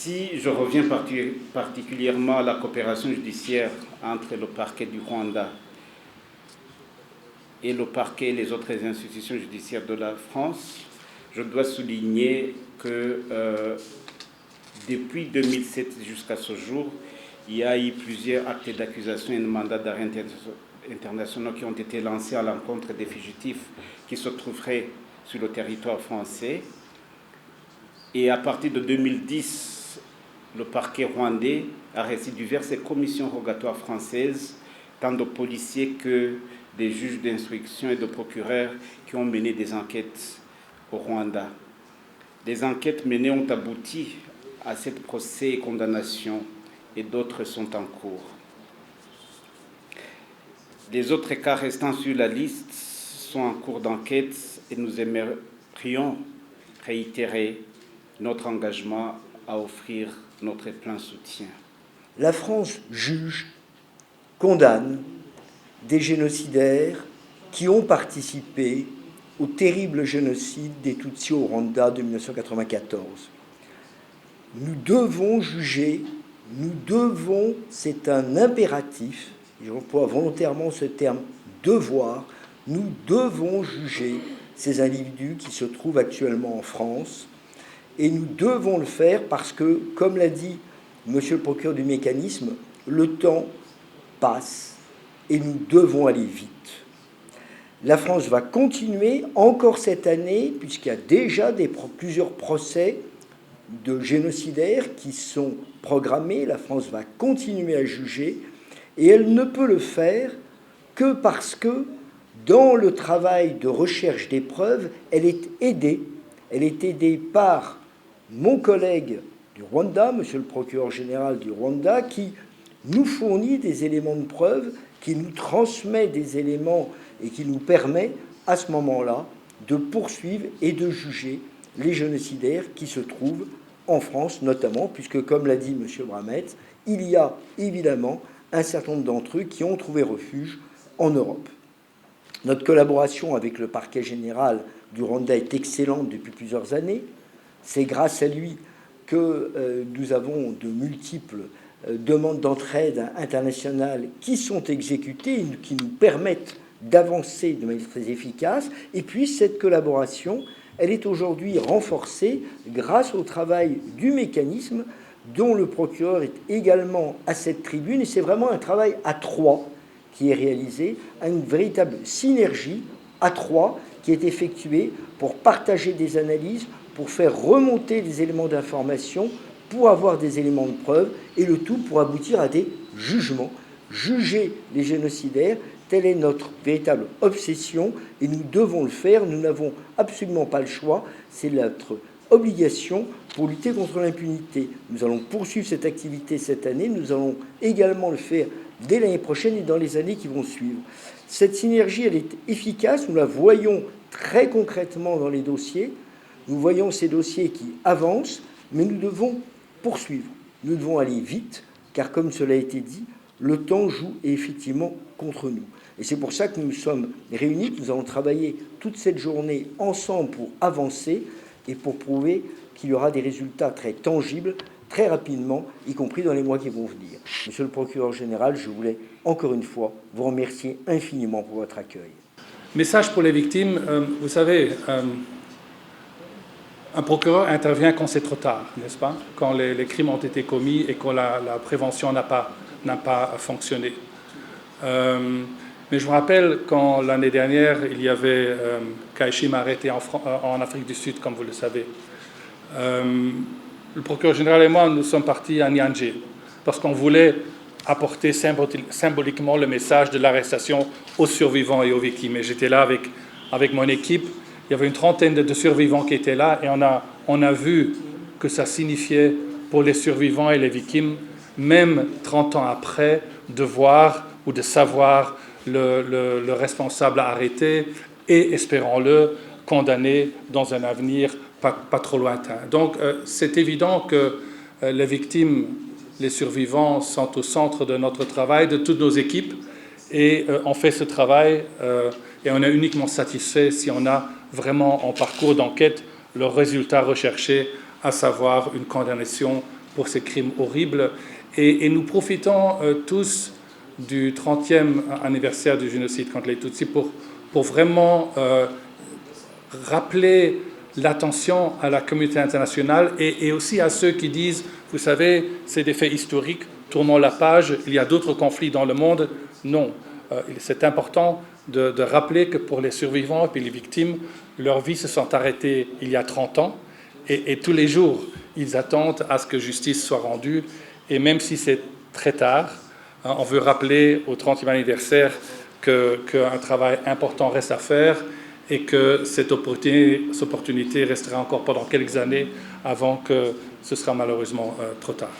Si je reviens particulièrement à la coopération judiciaire entre le parquet du Rwanda et le parquet et les autres institutions judiciaires de la France, je dois souligner que depuis 2007 jusqu'à ce jour, il y a eu plusieurs actes d'accusation et de mandats d'arrêt internationaux qui ont été lancés à l'encontre des fugitifs qui se trouveraient sur le territoire français. Et à partir de 2010, le parquet rwandais a reçu diverses commissions rogatoires françaises, tant de policiers que des juges d'instruction et de procureurs qui ont mené des enquêtes au Rwanda. Des enquêtes menées ont abouti à cette procès et condamnation et d'autres sont en cours. Les autres cas restants sur la liste sont en cours d'enquête et nous aimerions réitérer notre engagement à offrir notre plein soutien. La France juge, condamne des génocidaires qui ont participé au terrible génocide des Tutsis au Rwanda de 1994. Nous devons juger, c'est un impératif, j'emploie volontairement ce terme devoir, nous devons juger ces individus qui se trouvent actuellement en France et nous devons le faire parce que, comme l'a dit monsieur le procureur du mécanisme, le temps passe et nous devons aller vite. La France va continuer encore cette année, puisqu'il y a déjà plusieurs procès de génocidaires qui sont programmés. La France va continuer à juger et elle ne peut le faire que parce que dans le travail de recherche des preuves, elle est aidée. Elle est aidée par mon collègue du Rwanda, monsieur le procureur général du Rwanda, qui nous fournit des éléments de preuve, qui nous transmet des éléments et qui nous permet, à ce moment-là, de poursuivre et de juger les génocidaires qui se trouvent en France, notamment, puisque, comme l'a dit M. Bramett, il y a évidemment un certain nombre d'entre eux qui ont trouvé refuge en Europe. Notre collaboration avec le parquet général du Rwanda est excellente depuis plusieurs années. C'est grâce à lui que nous avons de multiples demandes d'entraide internationale qui sont exécutées et qui nous permettent d'avancer de manière très efficace. Et puis cette collaboration, elle est aujourd'hui renforcée grâce au travail du mécanisme dont le procureur est également à cette tribune. Et c'est vraiment un travail à trois qui est réalisé, une véritable synergie à trois qui est effectuée pour partager des analyses, pour faire remonter des éléments d'information, pour avoir des éléments de preuve, et le tout pour aboutir à des jugements. Juger les génocidaires, telle est notre véritable obsession, et nous devons le faire, nous n'avons absolument pas le choix, c'est notre obligation pour lutter contre l'impunité. Nous allons poursuivre cette activité cette année, nous allons également le faire dès l'année prochaine et dans les années qui vont suivre. Cette synergie, elle est efficace, nous la voyons très concrètement dans les dossiers, nous voyons ces dossiers qui avancent, mais nous devons poursuivre, nous devons aller vite, car comme cela a été dit, le temps joue effectivement contre nous. Et c'est pour ça que nous nous sommes réunis, que nous allons travailler toute cette journée ensemble pour avancer et pour prouver qu'il y aura des résultats très tangibles, très rapidement, y compris dans les mois qui vont venir. Monsieur le procureur général, je voulais encore une fois vous remercier infiniment pour votre accueil. Message pour les victimes, vous savez, un procureur intervient quand c'est trop tard, n'est-ce pas? Quand les crimes ont été commis et quand la prévention n'a pas fonctionné. Mais je me rappelle quand l'année dernière, il y avait Khaïchim arrêté en Afrique du Sud, comme vous le savez. Le procureur général et moi, nous sommes partis à Niandjé parce qu'on voulait apporter symboliquement le message de l'arrestation aux survivants et aux victimes. Et j'étais là avec mon équipe. Il y avait une trentaine de survivants qui étaient là et on a vu que ça signifiait pour les survivants et les victimes, même 30 ans après, de voir ou de savoir le responsable arrêté et, espérons-le, condamné dans un avenir pas trop lointain. Donc, c'est évident que les victimes, les survivants sont au centre de notre travail, de toutes nos équipes, et on fait ce travail et on est uniquement satisfait si on a vraiment en parcours d'enquête le résultat recherché, à savoir une condamnation pour ces crimes horribles. Et nous profitons tous du 30e anniversaire du génocide contre les Tutsis pour vraiment rappeler l'attention à la communauté internationale et aussi à ceux qui disent, vous savez, c'est des faits historiques, tournons la page, il y a d'autres conflits dans le monde. Non, c'est important de rappeler que pour les survivants et puis les victimes, leurs vies se sont arrêtées il y a 30 ans et tous les jours, ils attendent à ce que justice soit rendue. Et même si c'est très tard, on veut rappeler au 30e anniversaire qu'un travail important reste à faire et que cette opportunité restera encore pendant quelques années avant que ce sera malheureusement trop tard.